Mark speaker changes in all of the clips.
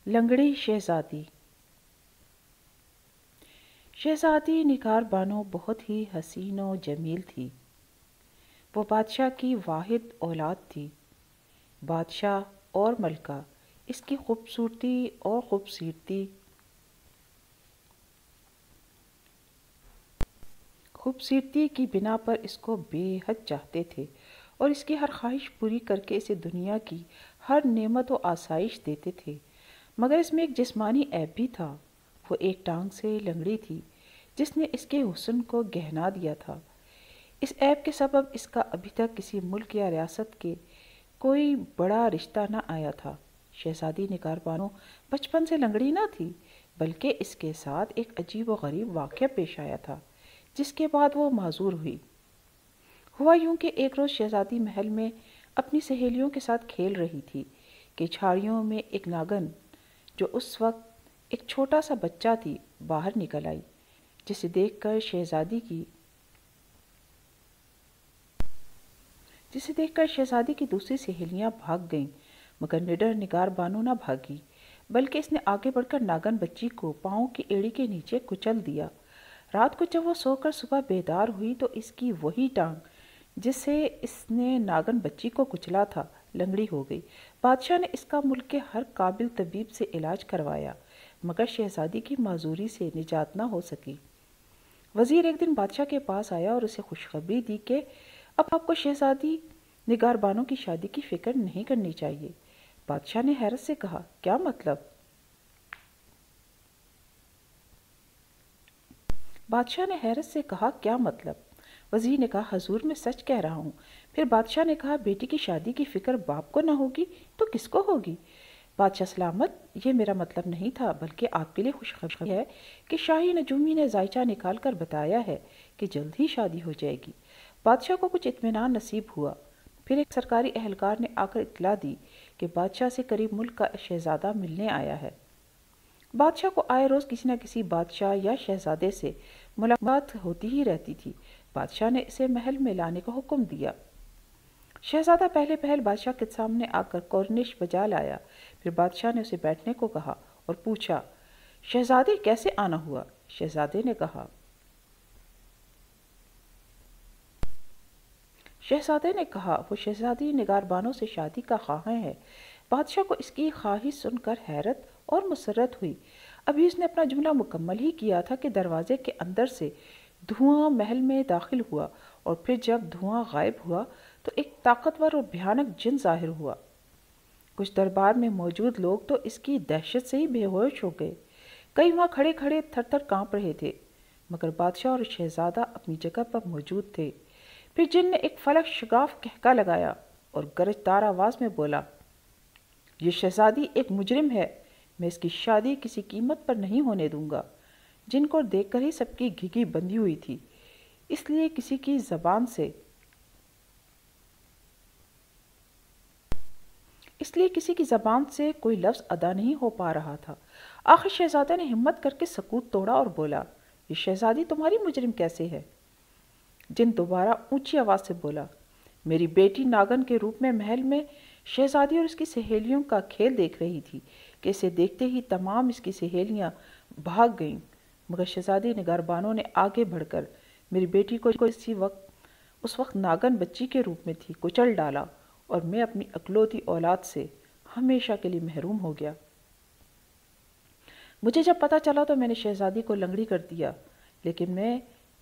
Speaker 1: لنگڑی شہزادی۔ شہزادی نگار بانو بہت ہی حسین و جمیل تھی۔ وہ بادشاہ کی واحد اولاد تھی۔ بادشاہ اور ملکہ اس کی خوبصورتی کی بنا پر اس کو بے حد چاہتے تھے اور اس کی ہر خواہش پوری کر کے اسے دنیا کی ہر نعمت و آسائش دیتے تھے، مگر اس میں ایک جسمانی عیب بھی تھا۔ وہ ایک ٹانگ سے لنگڑی تھی جس نے اس کے حسن کو گہنا دیا تھا۔ اس عیب کے سبب اس کا ابھی تک کسی ملک یا ریاست کے کوئی بڑا رشتہ نہ آیا تھا۔ شہزادی نگار بانو بچپن سے لنگڑی نہ تھی، بلکہ اس کے ساتھ ایک عجیب و غریب واقعہ پیش آیا تھا جس کے بعد وہ معذور ہوئی۔ ہوا یوں کہ ایک روز شہزادی محل میں اپنی سہیلیوں کے ساتھ کھیل رہی تھی کہ جھاڑیوں میں ایک ناگن، جو اس وقت ایک چھوٹا سا بچہ تھی، باہر نکل آئی، جسے دیکھ کر شہزادی کی دوسری سہیلیاں بھاگ گئیں، مگر نڈر نگار بانو نہ بھاگی، بلکہ اس نے آگے بڑھ کر ناگن بچی کو پاؤں کی ایڑی کے نیچے کچل دیا۔ رات کو جب وہ سو کر صبح بیدار ہوئی تو اس کی وہی ٹانگ جس سے اس نے ناگن بچی کو کچلا تھا لنگڑی ہو گئی۔ بادشاہ نے اس کا ملک کے ہر قابل طبیب سے علاج کروایا، مگر شہزادی کی معذوری سے نجات نہ ہو سکی۔ وزیر ایک دن بادشاہ کے پاس آیا اور اسے خوشخبری دی کہ اب آپ کو شہزادی نگار بانو کی شادی کی فکر نہیں کرنی چاہیے۔ بادشاہ نے حیرت سے کہا، کیا مطلب؟ وزیر نے کہا، حضور میں سچ کہہ رہا ہوں۔ پھر بادشاہ نے کہا، بیٹی کی شادی کی فکر باپ کو نہ ہوگی تو کس کو ہوگی؟ بادشاہ سلامت، یہ میرا مطلب نہیں تھا، بلکہ آپ کے لیے خوشخبری ہے کہ شاہی نجومی نے زائچہ نکال کر بتایا ہے کہ جلد ہی شادی ہو جائے گی۔ بادشاہ کو کچھ اطمینان نصیب ہوا۔ پھر ایک سرکاری اہلکار نے آ کر اطلاع دی کہ بادشاہ سے قریب ملک کا شہزادہ ملنے آیا ہے۔ بادشاہ کو آئے روز کسی نہ کسی بادشاہ یا شہزادے سے ملاقات ہوتی ہی رہتی تھی۔ بادشاہ نے اسے محل میں لانے کا حکم دیا۔ شہزادہ پہلے پہل بادشاہ کے سامنے آ کر کورنش بجا لایا۔ پھر بادشاہ نے اسے بیٹھنے کو کہا اور پوچھا، شہزادے کیسے آنا ہوا؟ شہزادے نے کہا وہ شہزادی نگار بانو سے شادی کا خواہاں ہے۔ بادشاہ کو اس کی خواہش سن کر حیرت اور مسرت ہوئی۔ ابھی اس نے اپنا جملہ مکمل ہی کیا تھا کہ دروازے کے اندر سے دھواں محل میں داخل ہوا، اور پھر جب دھواں غائب ہوا تو ایک طاقتور اور بھیانک جن ظاہر ہوا۔ کچھ دربار میں موجود لوگ تو اس کی دہشت سے ہی بے ہوش ہو گئے۔ کئی وہاں کھڑے کھڑے تھر تھر کانپ رہے تھے، مگر بادشاہ اور شہزادہ اپنی جگہ پر موجود تھے۔ پھر جن نے ایک فلک شگاف کہکا لگایا اور گرجدار آواز میں بولا، یہ شہزادی ایک مجرم ہے، میں اس کی شادی کسی قیمت پر نہیں ہونے دوں گا۔ جن کو دیکھ کر ہی سب کی گھگی بندھی ہوئی تھی، اس لیے کسی کی زبان سے کوئی لفظ ادا نہیں ہو پا رہا تھا۔ آخر شہزادہ نے ہمت کر کے سکوت توڑا اور بولا، یہ شہزادی تمہاری مجرم کیسے ہے؟ جن دوبارہ اونچی آواز سے بولا، میری بیٹی ناگن کے روپ میں محل میں شہزادی اور اس کی سہیلیوں کا کھیل دیکھ رہی تھی کہ اسے دیکھتے ہی تمام اس کی سہیلیاں بھاگ گئیں، مگر شہزادی نگار بانو نے آگے بڑھ کر میری بیٹی کو اس وقت ناگن بچی کے روپ میں تھی کچل ڈالا، اور میں اپنی اکلوتی اولاد سے ہمیشہ کے لیے محروم ہو گیا۔ مجھے جب پتہ چلا تو میں نے شہزادی کو لنگڑی کر دیا، لیکن میں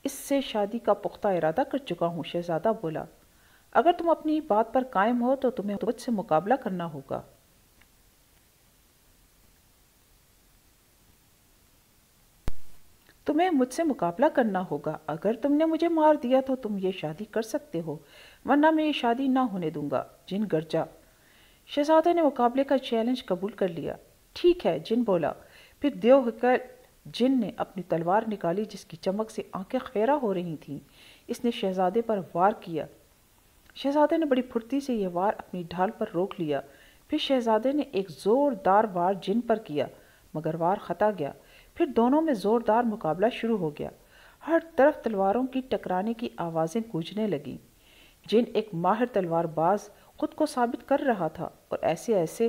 Speaker 1: اس سے شادی کا پختہ ارادہ کر چکا ہوں۔ شہزادہ بولا، اگر تم اپنی بات پر قائم ہو تو تمہیں مجھ سے مقابلہ کرنا ہوگا۔ اگر تم نے مجھے مار دیا تو تم یہ شادی کر سکتے ہو، ورنہ میں یہ شادی نہ ہونے دوں گا۔ جن گرجا۔ شہزادے نے مقابلے کا چیلنج قبول کر لیا۔ ٹھیک ہے، جن بولا۔ پھر دیو ہو کر جن نے اپنی تلوار نکالی جس کی چمک سے آنکھیں خیرہ ہو رہی تھیں۔ اس نے شہزادے پر وار کیا۔ شہزادے نے بڑی پھرتی سے یہ وار اپنی ڈھال پر روک لیا۔ پھر شہزادے نے ایک زوردار وار جن پر کیا، مگر وار خطا گیا۔ پھر دونوں میں زوردار مقابلہ شروع ہو گیا۔ ہر طرف تلواروں کی ٹکرانے کی آوازیں گونجنے لگیں۔ جن ایک ماہر تلوار باز خود کو ثابت کر رہا تھا اور ایسے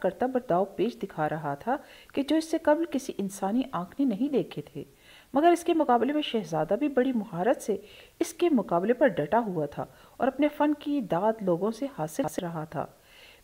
Speaker 1: کرتب اور داؤ پیش دکھا رہا تھا کہ جو اس سے قبل کسی انسانی آنکھ نے نہیں دیکھے تھے، مگر اس کے مقابلے میں شہزادہ بھی بڑی مہارت سے اس کے مقابلے پر ڈٹا ہوا تھا اور اپنے فن کی داد لوگوں سے حاصل رہا تھا۔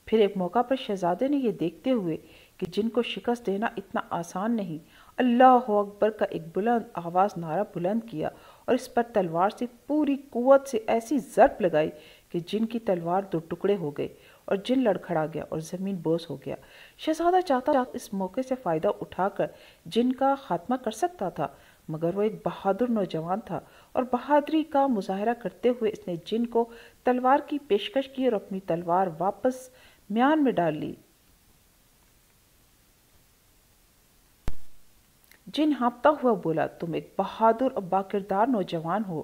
Speaker 1: پھر ایک موقع پر شہزادے نے یہ دیکھتے ہوئے کہ جن کو شکست دینا اتنا آسان نہیں، اللہ اکبر کا ایک بلند آواز نعرہ بلند کیا اور اس پر تلوار سے پوری قوت سے ایسی ضرب لگائی کہ جن کی تلوار دو ٹکڑے ہو گئے اور جن لڑکھڑا گیا اور زمین بوس ہو گیا۔ شہزادہ چاہتا اس موقع سے فائدہ اٹھا کر جن کا خاتمہ کر سکتا تھا، مگر وہ ایک بہادر نوجوان تھا اور بہادری کا مظاہرہ کرتے ہوئے اس نے جن کو تلوار کی پیشکش کی اور اپنی تلوار واپس میان میں ڈال لی۔ جن ہانپتا ہوا بولا، تم ایک بہادر اور باکردار نوجوان ہو۔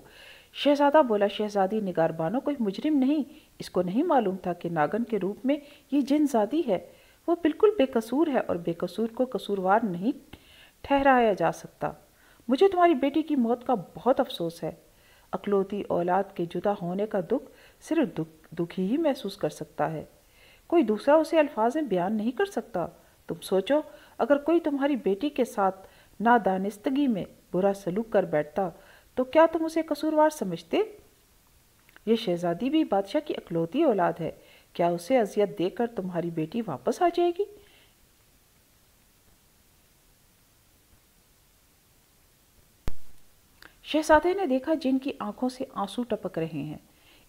Speaker 1: شہزادہ بولا، شہزادی نگاربانو کوئی مجرم نہیں، اس کو نہیں معلوم تھا کہ ناگن کے روپ میں یہ جن زادی ہے، وہ بالکل بے قصور ہے اور بے قصور کو قصوروار نہیں ٹھہرایا جا سکتا۔ مجھے تمہاری بیٹی کی موت کا بہت افسوس ہے۔ اکلوتی اولاد کے جدا ہونے کا دکھ صرف دکھی ہی محسوس کر سکتا ہے، کوئی دوسرا اسے الفاظ میں بیان نہیں کر سکتا۔ تم سوچو، اگر کوئی تمہاری بیٹی کے ساتھ نادانستگی میں برا سلوک کر بیٹھتا تو کیا تم اسے قصوروار سمجھتے؟ یہ شہزادی بھی بادشاہ کی اکلوتی اولاد ہے، کیا اسے اذیت دے کر تمہاری بیٹی واپس آ جائے گی؟ شہزادے نے دیکھا جن کی آنکھوں سے آنسو ٹپک رہے ہیں۔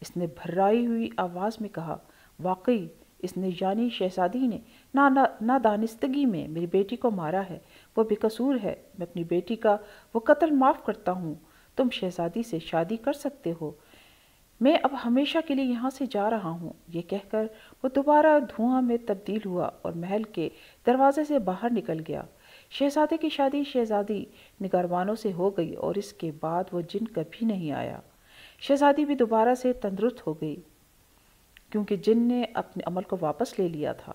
Speaker 1: اس نے بھرائی ہوئی آواز میں کہا، واقعی اس نے یعنی شہزادی نے نادانستگی میں میری بیٹی کو مارا ہے، وہ بے قصور ہے، میں اپنی بیٹی کا وہ قتل معاف کرتا ہوں، تم شہزادی سے شادی کر سکتے ہو، میں اب ہمیشہ کے لیے یہاں سے جا رہا ہوں۔ یہ کہہ کر وہ دوبارہ دھواں میں تبدیل ہوا اور محل کے دروازے سے باہر نکل گیا۔ شہزادے کی شادی شہزادی نگاربانو سے ہو گئی اور اس کے بعد وہ جن کبھی نہیں آیا۔ شہزادی بھی دوبارہ سے تندرست ہو گئی کیونکہ جن نے اپنے عمل کو واپس لے لیا تھا۔